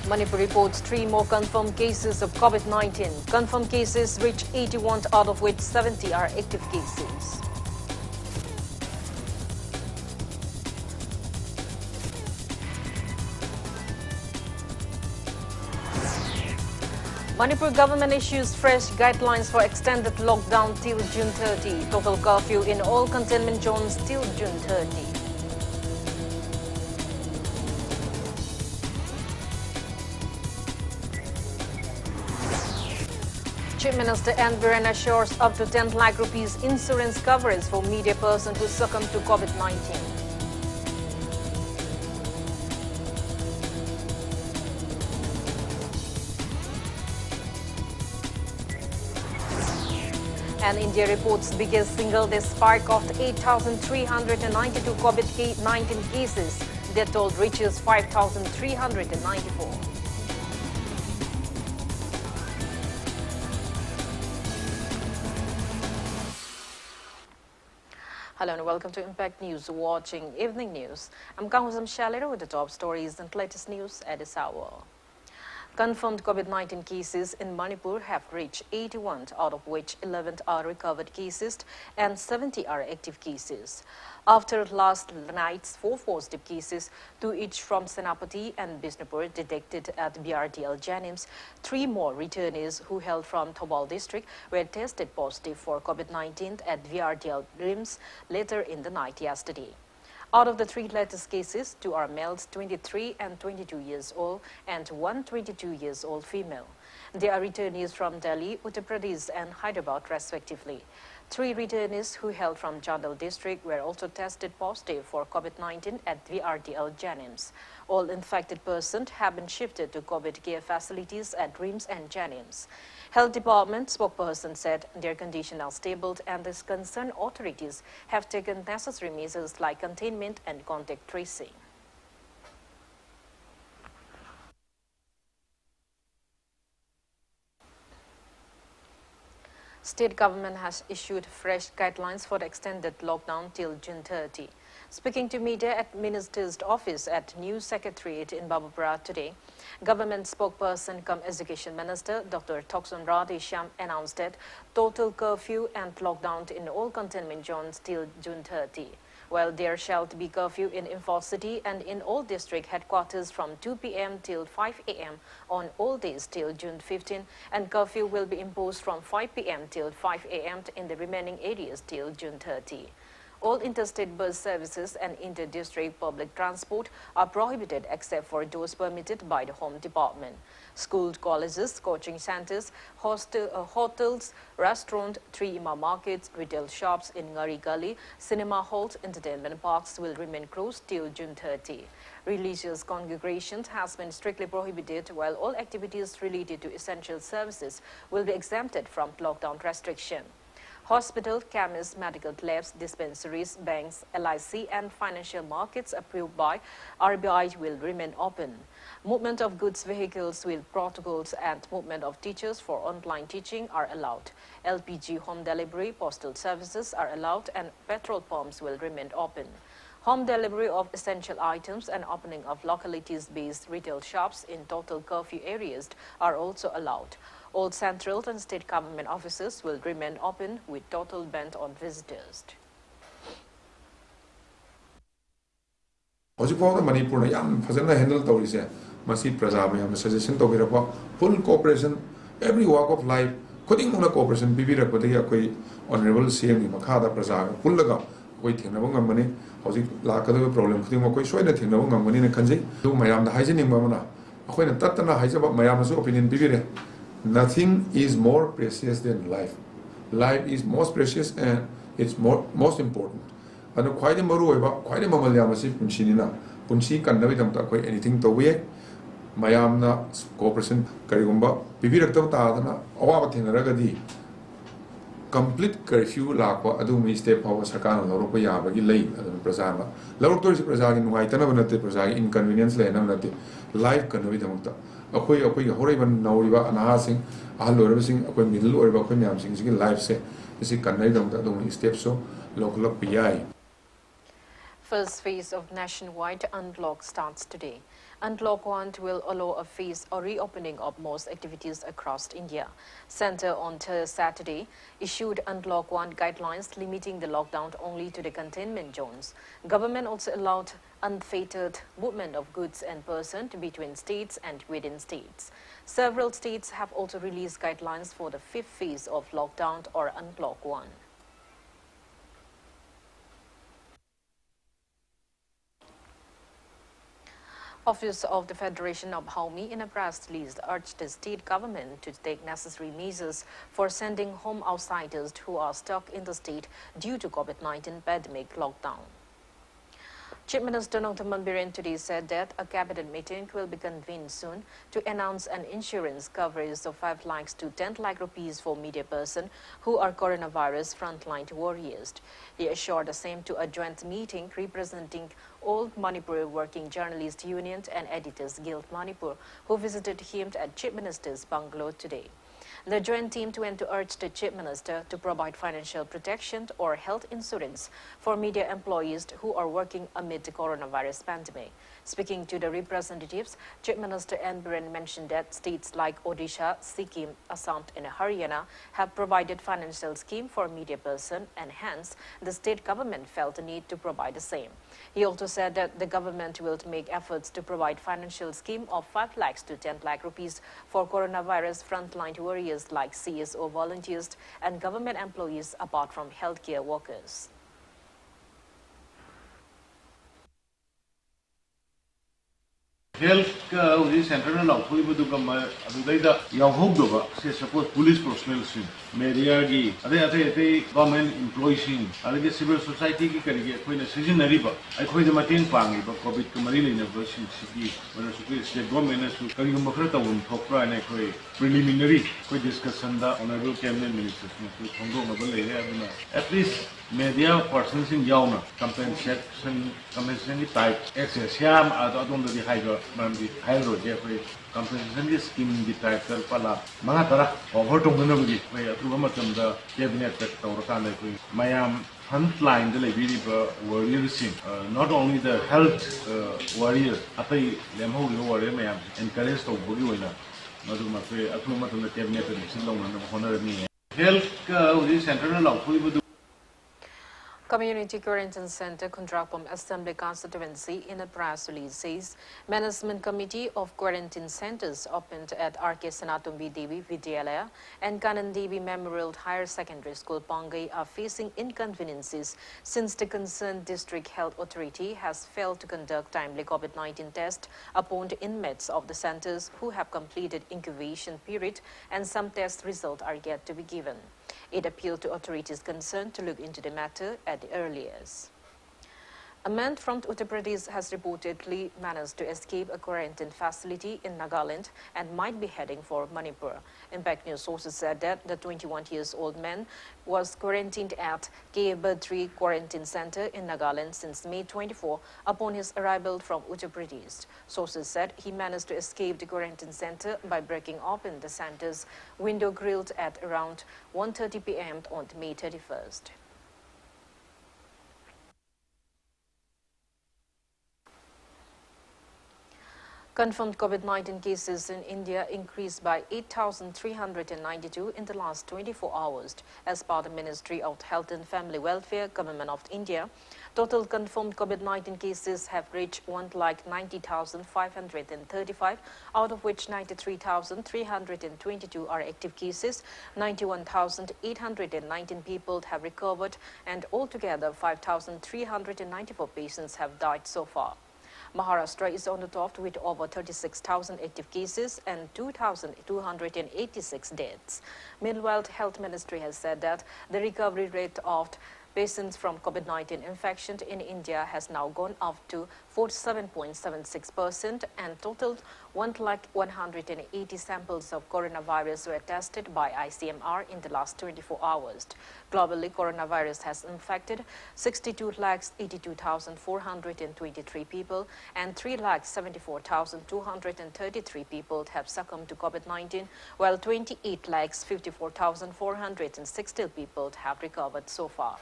Manipur reports 3 more confirmed cases of COVID-19. Confirmed cases reach 81, out of which 70 are active cases. Manipur government issues fresh guidelines for extended lockdown till June 30. Total curfew in all containment zones till June 30. Chief Minister N. Biren assures up to 10 lakh rupees insurance coverage for media person who succumbed to COVID-19. And India reports biggest single-day spike of 8,392 COVID-19 cases. Death toll reaches 5,394. Hello and welcome to Impact News, watching Evening News. I'm KANGUJAM SHELLYRA with the top stories and latest news at this hour. Confirmed COVID-19 cases in Manipur have reached 81, out of which 11 are recovered cases and 70 are active cases. After last night's 4 positive cases, 2 each from Senapati and Bishnupur detected at BRTL Janims, 3 more returnees who hailed from Thobal district were tested positive for COVID-19 at VRTL Rims later in the night yesterday. Out of the 3 latest cases, 2 are males 23 and 22 years old and 1 22 years old female. They are returnees from Delhi, Uttar Pradesh and Hyderabad respectively. 3 returnees who hailed from Jandal district were also tested positive for COVID-19 at VRTL Janims. All infected persons have been shifted to COVID care facilities at Rims and Janims. Health Department spokesperson said their condition are stable and the concerned authorities have taken necessary measures like containment and contact tracing. State government has issued fresh guidelines for the extended lockdown till June 30. Speaking to media at Minister's office at New Secretariat in Babupura today, Government spokesperson cum Education Minister Dr. Thokson Radhesham announced that total curfew and lockdown in all containment zones till June 30. While there shall be curfew in Imphal City and in all district headquarters from 2 p.m. till 5 a.m. on all days till June 15, and curfew will be imposed from 5 p.m. till 5 a.m. in the remaining areas till June 30. All interstate bus services and inter-district public transport are prohibited except for those permitted by the Home Department. Schools, colleges, coaching centers, hotels, restaurants, 3 Imam markets, retail shops in Ngari Gully, cinema halls, entertainment parks will remain closed till June 30. Religious congregations has been strictly prohibited, while all activities related to essential services will be exempted from lockdown restriction. Hospital, chemists, medical labs, dispensaries, banks, LIC and financial markets approved by RBI will remain open. Movement of goods vehicles with protocols and movement of teachers for online teaching are allowed. LPG home delivery, postal services are allowed and petrol pumps will remain open. Home delivery of essential items and opening of localities-based retail shops in total curfew areas are also allowed. All central and state government offices will remain open with total ban on visitors. Hojipawda Manipur na yam fazana handle tawrise masi praja mayam suggestion tawirapa full cooperation every walk of life khuding mona cooperation bibirakpadi akoi honorable CM ni makhada praja pullaga koi thingnaba ngamani hojik lakada problem khuding ma koi soina thingnaba ngamani na khanjai du mayam da haijening mamana akoina tatana haijaba mayam su opinion bibire. Nothing is more precious than life. Life is most precious and it's most important. And quite a marueva, quite a mammaliamasi punchina, punchi can never quite anything to we. Mayamna cooperation Karigumba, Pibirakta Tadana, Owatin Ragadi. Complete curfew lakwa adumi step power sakana Loropa Yabagi lay Prasama. Laboratory Prasagin white and Prasag inconvenience lay and life can be the Mukta. Akoi horriban nauriba anahasing ahalorabasing akoi middle or bakoi yamsing life se isi kanai dam ta dong step so local pi. First phase of nationwide unlock starts today. Unlock 1 will allow a phase or reopening of most activities across India. Centre on Saturday issued Unlock 1 guidelines limiting the lockdown only to the containment zones. Government also allowed unfettered movement of goods and persons between states and within states. Several states have also released guidelines for the fifth phase of lockdown or Unlock 1. Office of the Federation of Haumi in a press release urged the state government to take necessary measures for sending home outsiders who are stuck in the state due to COVID-19 pandemic lockdown. Chief Minister Nongthaman Biren today said that a cabinet meeting will be convened soon to announce an insurance coverage of 5 lakhs to 10 lakh rupees for media persons who are coronavirus frontline warriors. He assured the same to a joint meeting representing all Manipur Working Journalists Union and Editors Guild Manipur, who visited him at Chief Minister's bungalow today. The joint team went to urge the Chief Minister to provide financial protection or health insurance for media employees who are working amid the coronavirus pandemic. Speaking to the representatives, Chief Minister N. Biren mentioned that states like Odisha, Sikkim, Assam and Haryana have provided financial scheme for media persons, and hence the state government felt the need to provide the same. He also said that the government will make efforts to provide financial scheme of 5 lakhs to 10 lakh rupees for coronavirus frontline warriors like CSO volunteers and government employees apart from healthcare workers. Health center na khui bu du kam adai da yaw hok do ba se suppose police personnel sin media gi ade government employees sin ade civil society ki kari ge khoi na season nari ba ai khoi da matin pangi ba covid ku mari le na ba sin sigi wana su ki state government na su kari ma khra ta un thokra na khoi preliminary khoi discussion da honorable cabinet ministers na su thongdo ma ba le re aduna at least media persons in yauna compensation type access yam adon da di haiga Mambi Hydro Jeffrey compensation scheme the title Pala Mangatara over to Munogi, where Trumatum the cabinet Taurana, Mayam frontline the Libby warriors, not only the health warriors, Atai Lemo warrior Mayam, encouraged to Buguina, Maduma Atumatum the cabinet and Silon and Honor me. Health central of Community Quarantine Center, Kundrapam Assembly Constituency, in a press release says Management Committee of Quarantine Centers opened at R.K. Sanatumbi Devi Vidyalaya and Kanan Devi Memorial Higher Secondary School, Pangai, are facing inconveniences since the concerned District Health Authority has failed to conduct timely COVID-19 tests upon the inmates of the centers who have completed incubation period, and some test results are yet to be given. It appealed to authorities concerned to look into the matter at the earliest. A man from Uttar Pradesh has reportedly managed to escape a quarantine facility in Nagaland and might be heading for Manipur. Impact News sources said that the 21-year-old man was quarantined at K. Quarantine Center in Nagaland since May 24 upon his arrival from Uttar Pradesh. Sources said he managed to escape the quarantine center by breaking open the center's window grille at around 1:30 p.m. on May 31st. Confirmed COVID-19 cases in India increased by 8,392 in the last 24 hours. As per the Ministry of Health and Family Welfare, Government of India, total confirmed COVID-19 cases have reached 1,90,535, out of which 93,322 are active cases, 91,819 people have recovered, and altogether 5,394 patients have died so far. Maharashtra is on the top with over 36,000 active cases and 2,286 deaths. Meanwhile, the Health Ministry has said that the recovery rate of patients from COVID-19 infection in India has now gone up to 47.76%, and total 1,180 samples of coronavirus were tested by ICMR in the last 24 hours. Globally, coronavirus has infected 62,82,423 people, and 3,74,233 people have succumbed to COVID-19, while 28,54,460 people have recovered so far.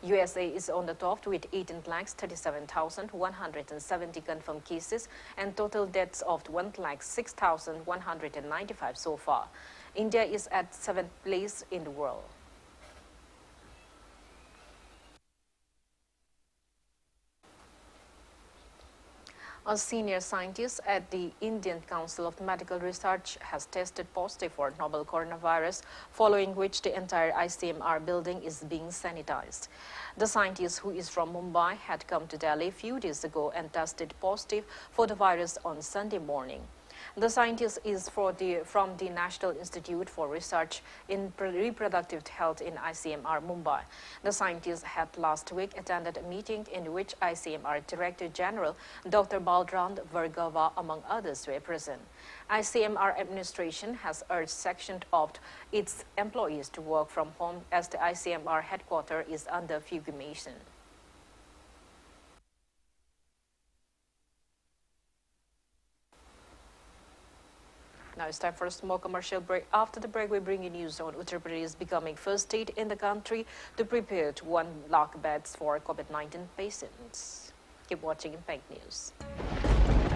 USA is on the top with 18,37,170 confirmed cases and total deaths of 1,06,195 so far. India is at 7th place in the world. A senior scientist at the Indian Council of Medical Research has tested positive for novel coronavirus, following which the entire ICMR building is being sanitized. The scientist, who is from Mumbai, had come to Delhi a few days ago and tested positive for the virus on Sunday morning. The scientist is from the National Institute for Research in Reproductive Health in ICMR, Mumbai. The scientist had last week attended a meeting in which ICMR Director General Dr. Balram Bhargava, among others, were present. ICMR administration has urged Section of its employees to work from home as the ICMR headquarters is under fumigation. Now it's time for a small commercial break. After the break, we bring you news on Uttar Pradesh becoming first state in the country to prepare 1 lakh beds for COVID-19 patients. Keep watching Impact News.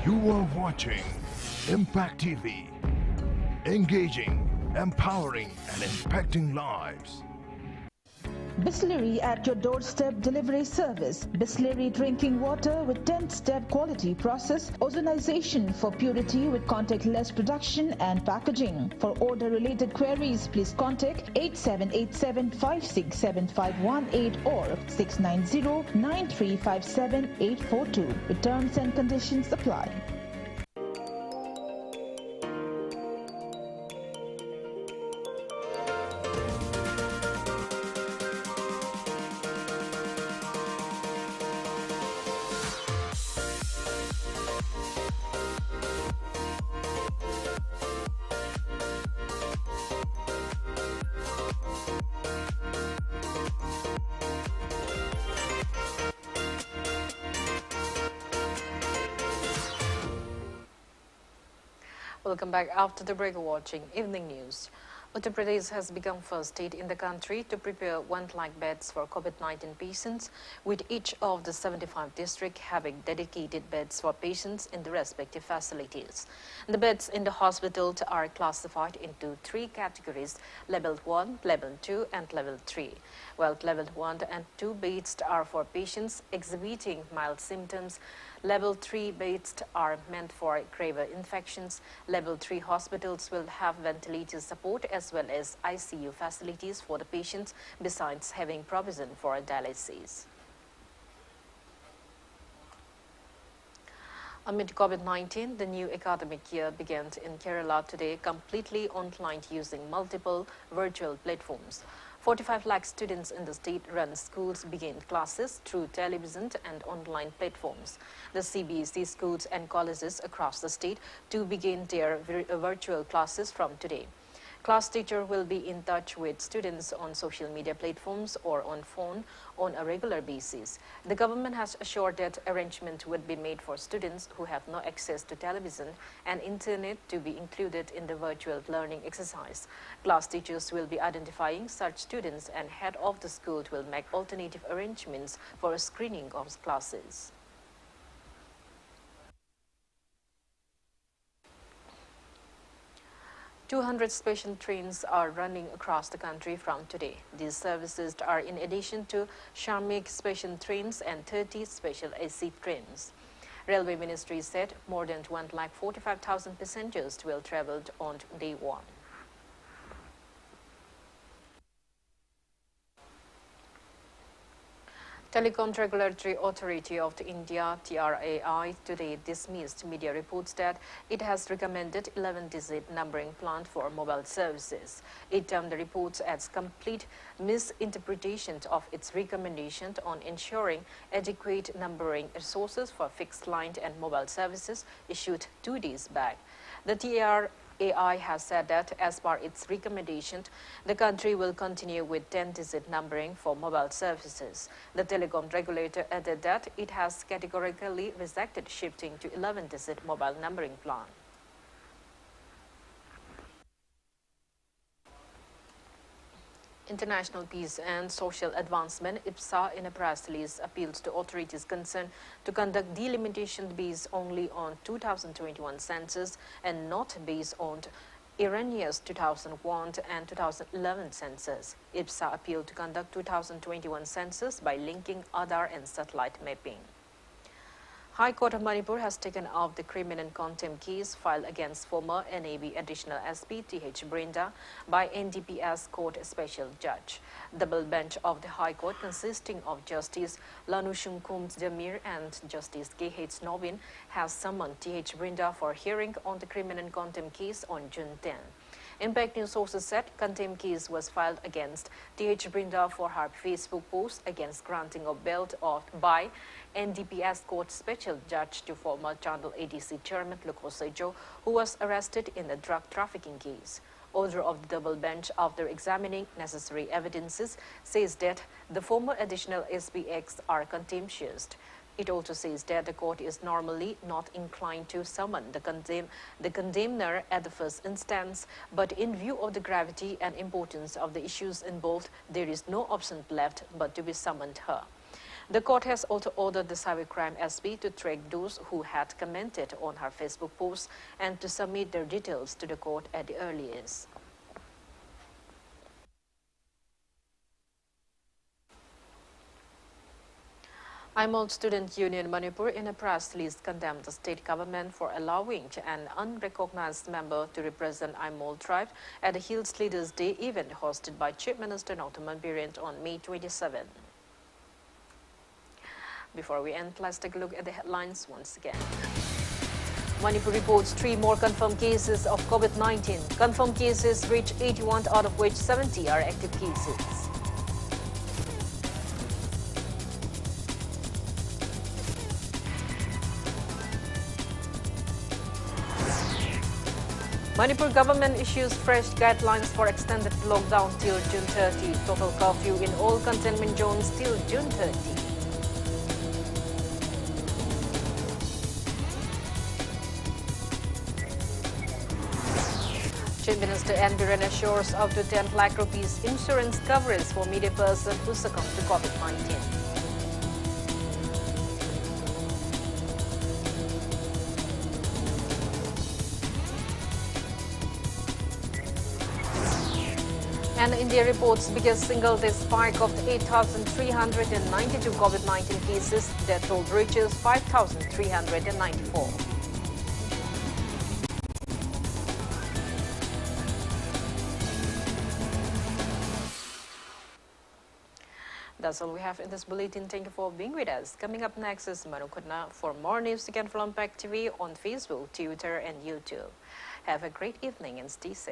You are watching Impact TV. Engaging, empowering, and impacting lives. Bisleri at your doorstep delivery service. Bisleri drinking water with 10-step quality process. Ozonization for purity with contactless production and packaging. For order related queries, please contact 8787-567-518 or 690-9357-842. With terms and conditions apply. Welcome back. After the break, watching Evening News. Uttar Pradesh has become first state in the country to prepare 1 lakh beds for COVID-19 patients, with each of the 75 districts having dedicated beds for patients in the respective facilities. The beds in the hospitals are classified into 3 categories: Level 1, Level 2 and Level 3. While Level 1 and 2 beds are for patients exhibiting mild symptoms, Level 3 beds are meant for graver infections. Level 3 hospitals will have ventilator support as well as ICU facilities for the patients, besides having provision for dialysis. Amid COVID-19, the new academic year begins in Kerala today, completely online using multiple virtual platforms. 45 lakh students in the state-run schools begin classes through television and online platforms. The CBSE schools and colleges across the state to begin their virtual classes from today. Class teacher will be in touch with students on social media platforms or on phone on a regular basis. The government has assured that arrangement would be made for students who have no access to television and internet to be included in the virtual learning exercise. Class teachers will be identifying such students, and head of the school will make alternative arrangements for a screening of classes. 200 special trains are running across the country from today. These services are in addition to Sharmik special trains and 30 special AC trains. Railway Ministry said more than 1,45,000 passengers will travel on day 1. Telecom Regulatory Authority of India, TRAI, today dismissed media reports that it has recommended 11-digit numbering plan for mobile services. It termed the reports as complete misinterpretation of its recommendation on ensuring adequate numbering resources for fixed line and mobile services issued 2 days back. The TRAI has said that as per its recommendation, the country will continue with 10-digit numbering for mobile services. The telecom regulator added that it has categorically rejected shifting to 11-digit mobile numbering plan. International Peace and Social Advancement, IPSA, in a press release, appeals to authorities concerned to conduct delimitation based only on 2021 census and not based on Irania's 2001 and 2011 census. IPSA appealed to conduct 2021 census by linking Aadhaar and satellite mapping. High Court of Manipur has taken up the criminal contempt case filed against former NAB Additional SP T.H. Brinda by NDPS Court Special Judge. Double bench of the High Court, consisting of Justice Lanushunkum Jamir and Justice K.H. Novin, has summoned T.H. Brinda for hearing on the criminal contempt case on June 10. Impact News sources said contempt case was filed against T.H. Brinda for her Facebook post against granting of bail by NDPS Court Special Judge to former Chandal ADC Chairman Lukosejo, who was arrested in a drug trafficking case. Order of the double bench, after examining necessary evidences, says that the former additional SPX are contemptuous. It also says that the court is normally not inclined to summon the condemner at the first instance, but in view of the gravity and importance of the issues involved, there is no option left but to be summoned her. The court has also ordered the Cybercrime SP to track those who had commented on her Facebook post and to submit their details to the court at the earliest. IMOL Student Union Manipur, in a press release, condemned the state government for allowing an unrecognized member to represent IMOL tribe at the Hills Leaders Day event hosted by Chief Minister Naughtaman Birent on May 27. Before we end, let's take a look at the headlines once again. Manipur reports 3 more confirmed cases of COVID-19. Confirmed cases reach 81, out of which 70 are active cases. Manipur government issues fresh guidelines for extended lockdown till June 30. Total curfew in all containment zones till June 30. Chief Minister N. Biren assures up to 10 lakh rupees insurance coverage for media person who succumbed to COVID-19. And India reports biggest single-day spike of 8,392 COVID-19 cases. Death toll reaches 5,394. That's all we have in this bulletin. Thank you for being with us. Coming up next is Manu Khutna. For more news, you can follow Impact TV on Facebook, Twitter, and YouTube. Have a great evening and stay safe.